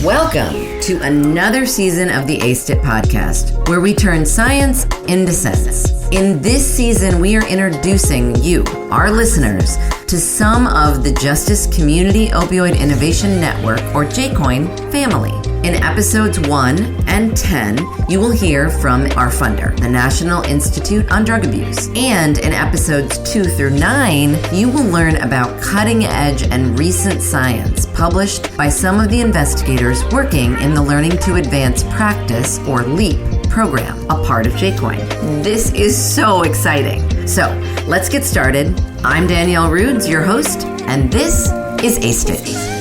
Welcome to another season of the ACE-IT podcast, where we turn science into sense. In this season, we are introducing you, our listeners, to some of the Justice Community Opioid Innovation Network, or JCOIN, family. In episodes 1 and 10, you will hear from our funder, the National Institute on Drug Abuse. And in episodes 2 through 9, you will learn about cutting-edge and recent science published by some of the investigators working in the Learning to Advance Practice, or LEAP, program, a part of JCOIN. This is so exciting. So let's get started. I'm Danielle Rudes, your host, and this is ACE-IT.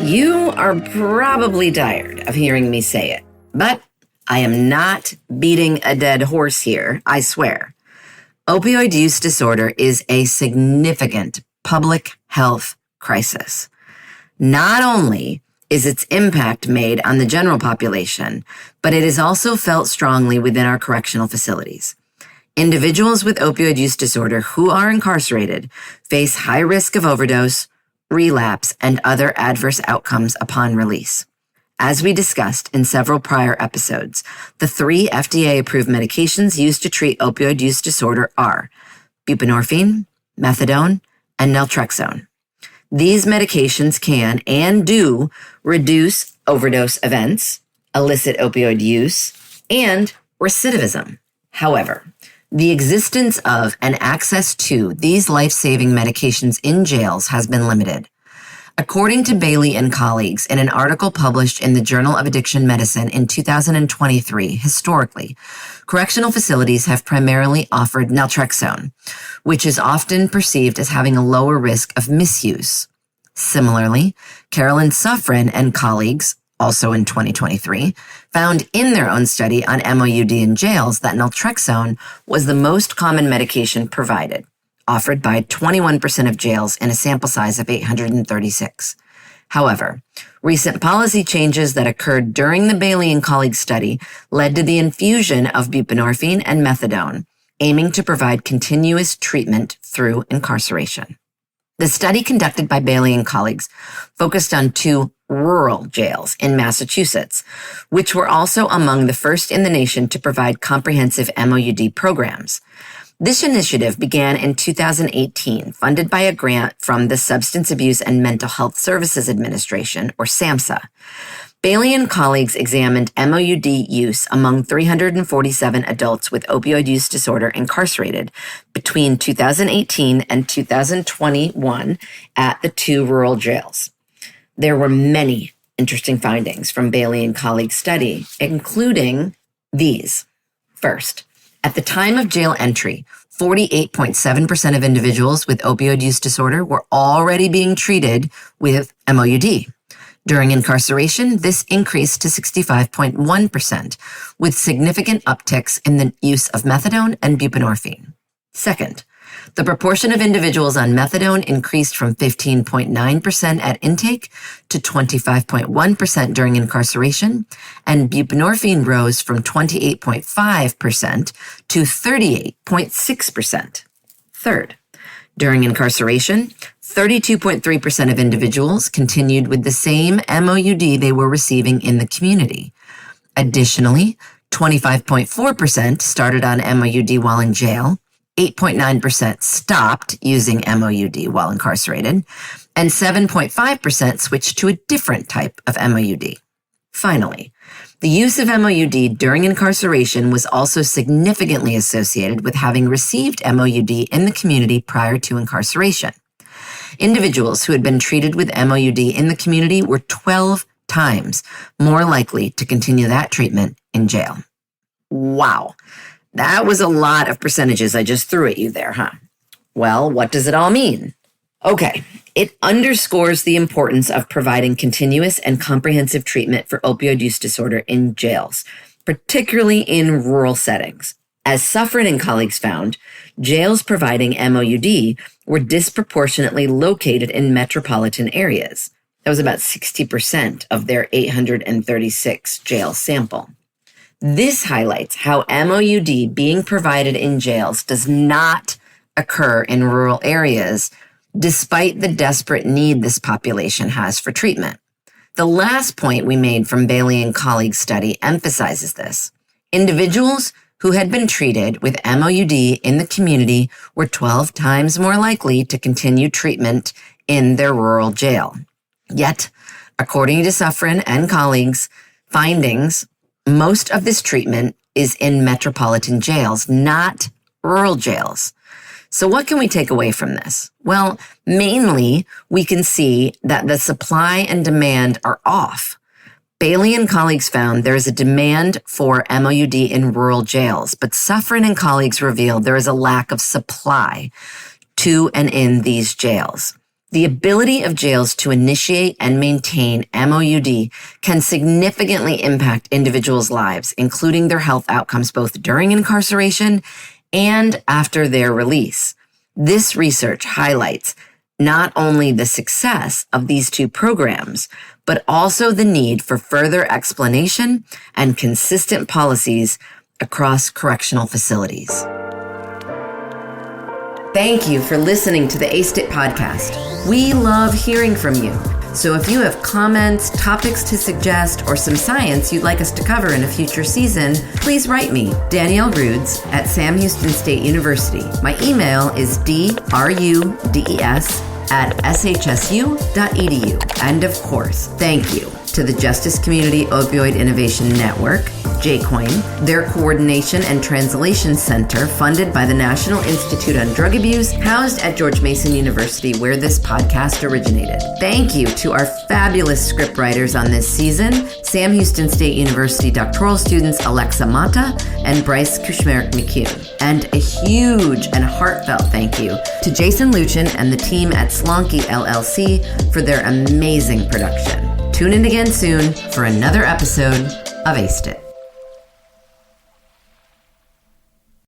You are probably tired of hearing me say it, but I am not beating a dead horse here, I swear. Opioid use disorder is a significant public health crisis. Not only is its impact made on the general population, but it is also felt strongly within our correctional facilities. Individuals with opioid use disorder who are incarcerated face high risk of overdose, relapse, and other adverse outcomes upon release. As we discussed in several prior episodes, the 3 FDA-approved medications used to treat opioid use disorder are buprenorphine, methadone, and naltrexone. These medications can and do reduce overdose events, illicit opioid use, and recidivism. However, the existence of and access to these life-saving medications in jails has been limited. According to Bailey and colleagues in an article published in the Journal of Addiction Medicine in 2023, historically, correctional facilities have primarily offered naltrexone, which is often perceived as having a lower risk of misuse. Similarly, Carolyn Suffren and colleagues, also in 2023, found in their own study on MOUD in jails that naltrexone was the most common medication provided, offered by 21% of jails in a sample size of 836. However, recent policy changes that occurred during the Bailey and colleagues study led to the infusion of buprenorphine and methadone, aiming to provide continuous treatment through incarceration. The study conducted by Bailey and colleagues focused on 2 rural jails in Massachusetts, which were also among the first in the nation to provide comprehensive MOUD programs. This initiative began in 2018, funded by a grant from the Substance Abuse and Mental Health Services Administration, or SAMHSA. Bailey and colleagues examined MOUD use among 347 adults with opioid use disorder incarcerated between 2018 and 2021 at the 2 rural jails. There were many interesting findings from Bailey and colleagues' study, including these. First, at the time of jail entry, 48.7% of individuals with opioid use disorder were already being treated with MOUD. During incarceration, this increased to 65.1%, with significant upticks in the use of methadone and buprenorphine. Second, the proportion of individuals on methadone increased from 15.9% at intake to 25.1% during incarceration, and buprenorphine rose from 28.5% to 38.6%. Third, during incarceration, 32.3% of individuals continued with the same MOUD they were receiving in the community. Additionally, 25.4% started on MOUD while in jail, 8.9% stopped using MOUD while incarcerated, and 7.5% switched to a different type of MOUD. Finally, the use of MOUD during incarceration was also significantly associated with having received MOUD in the community prior to incarceration. Individuals who had been treated with MOUD in the community were 12 times more likely to continue that treatment in jail. Wow. That was a lot of percentages I just threw at you there, huh? Well, what does it all mean? Okay, it underscores the importance of providing continuous and comprehensive treatment for opioid use disorder in jails, particularly in rural settings. As Suffren and colleagues found, jails providing MOUD were disproportionately located in metropolitan areas. That was about 60% of their 836 jail sample. This highlights how MOUD being provided in jails does not occur in rural areas, despite the desperate need this population has for treatment. The last point we made from Bailey and colleagues' study emphasizes this. Individuals who had been treated with MOUD in the community were 12 times more likely to continue treatment in their rural jail. Yet, according to Suffren and colleagues' findings, most of this treatment is in metropolitan jails, not rural jails. So what can we take away from this? Well, mainly we can see that the supply and demand are off. Bailey and colleagues found there is a demand for MOUD in rural jails, but Suffren and colleagues revealed there is a lack of supply to and in these jails. The ability of jails to initiate and maintain MOUD can significantly impact individuals' lives, including their health outcomes both during incarceration and after their release. This research highlights not only the success of these two programs, but also the need for further explanation and consistent policies across correctional facilities. Thank you for listening to the ASTIT podcast. We love hearing from you. So if you have comments, topics to suggest, or some science you'd like us to cover in a future season, please write me, Danielle Rudes, at Sam Houston State University. My email is drudes@shsu.edu. And of course, thank you to the Justice Community Opioid Innovation Network, JCOIN, their Coordination and Translation Center, funded by the National Institute on Drug Abuse, housed at George Mason University, where this podcast originated. Thank you to our fabulous scriptwriters on this season, Sam Houston State University doctoral students Alexa Mata and Bryce Kushmerik-McCune. And a huge and heartfelt thank you to Jason Luchin and the team at Slonky LLC for their amazing production. Tune in again soon for another episode of ASTIT.